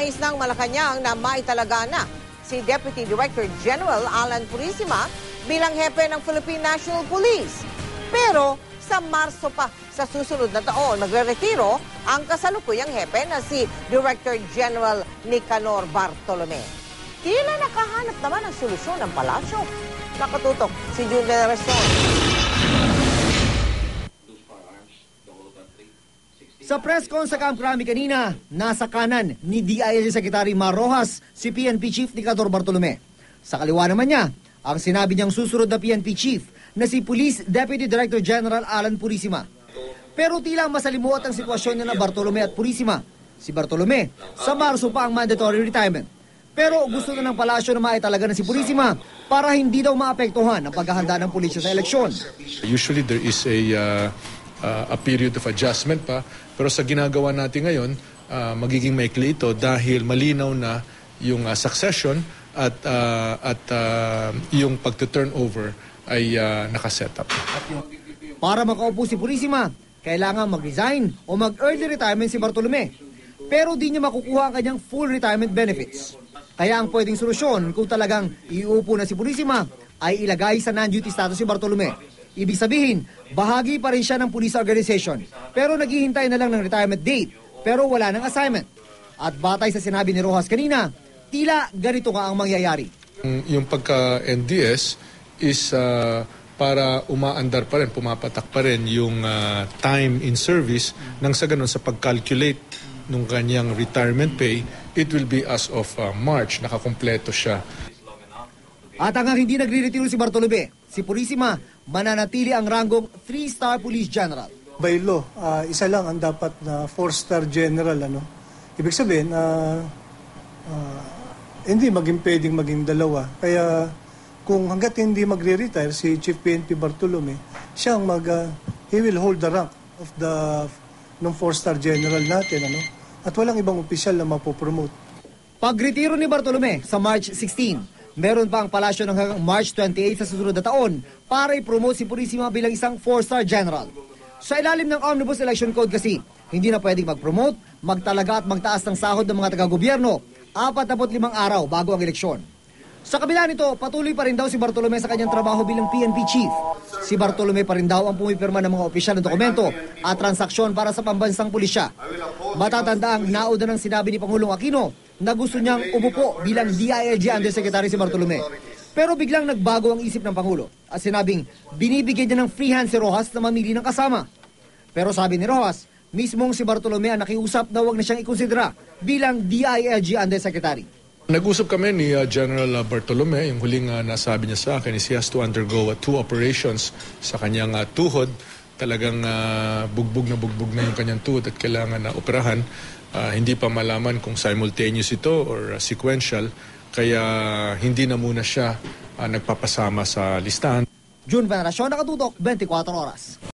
Nais ng Malacanang na maitalaga na si Deputy Director General Alan Purisima bilang hepe ng Philippine National Police. Pero sa Marso pa sa susunod na taon, magre-retiro ang kasalukuyang hepe na si Director General Nicanor Bartolome. Tila nakahanap naman ng solusyon ng palasyo. Nakatutok si June Veneracion. Sa press con sa Camp Crame kanina, nasa kanan ni DILG Secretary Mar Rojas si PNP Chief Nicanor Bartolome. Sa kaliwa naman niya, ang sinabi niyang susunod na PNP Chief na si Police Deputy Director General Alan Purisima. Pero tila masalimuot ang sitwasyon niya na Bartolome at Purisima. Si Bartolome, sa Marso pa ang mandatory retirement. Pero gusto na ng palasyo na maitalaga na si Purisima para hindi daw maapektuhan ang paghahanda ng pulisya sa eleksyon. Usually there is a period of adjustment pa, pero sa ginagawa natin ngayon, magiging maikli ito dahil malinaw na yung succession at yung pagto-turnover ay nakaset up. Para makaupo si Purisima, kailangan mag-resign o mag-early retirement si Bartolome. Pero di niya makukuha ang kanyang full retirement benefits. Kaya ang pwedeng solusyon kung talagang iuupo na si Purisima ay ilagay sa non-duty status si Bartolome. Ibig sabihin, bahagi pa rin siya ng police organization pero naghihintay na lang ng retirement date pero wala ng assignment. At batay sa sinabi ni Rojas kanina, tila ganito nga ang mangyayari. Yung pagka-NDS is para umaandar pa rin, pumapatak pa rin yung time in service nang sa ganun sa pag-calculate ng kanyang retirement pay, it will be as of March, nakakompleto siya. At hanggang hindi nagre-retiro si Bartolome, si Purisima mananatili ang ranggong 3-star Police General. By law, isa lang ang dapat na 4-star General. Ibig sabihin, hindi pwedeng maging dalawa. Kaya kung hanggat hindi magre-retire si Chief PNP Bartolome, siyang he will hold the rank of ng 4-star General natin. At walang ibang opisyal na mapopromote. Pagretiro ni Bartolome sa March 16, meron pa ang palasyo ng hanggang March 28 sa susunod na taon para i-promote si Purisima bilang isang 4-star general. Sa ilalim ng Omnibus Election Code kasi, hindi na pwedeng mag-promote, magtalaga at magtaas ng sahod ng mga taga-gobyerno 45 araw bago ang eleksyon. Sa kabila nito, patuloy pa rin daw si Bartolome sa kanyang trabaho bilang PNP Chief. Si Bartolome pa rin daw ang pumipirma ng mga opisyal ng dokumento at transaksyon para sa pambansang pulisya. Matatanda ang nauna ng sinabi ni Pangulong Aquino na gusto niyang umupo bilang DILG Undersecretary si Bartolome. Pero biglang nagbago ang isip ng Pangulo at sinabing binibigyan niya ng free hand si Rojas na mamili ng kasama. Pero sabi ni Rojas, mismong si Bartolome ang nakiusap na huwag na siyang ikonsidera bilang DILG Undersecretary. Nag-usap kami ni General Bartolome, yung huling nasabi niya sa akin is he has to undergo 2 operations sa kanyang tuhod. Talagang bugbog na yung kanyang tuhod at kailangan na operahan. Hindi pa malaman kung simultaneous ito or sequential, kaya hindi na muna siya nagpapasama sa listahan. June Veneracion, Nakatutok, 24 Oras.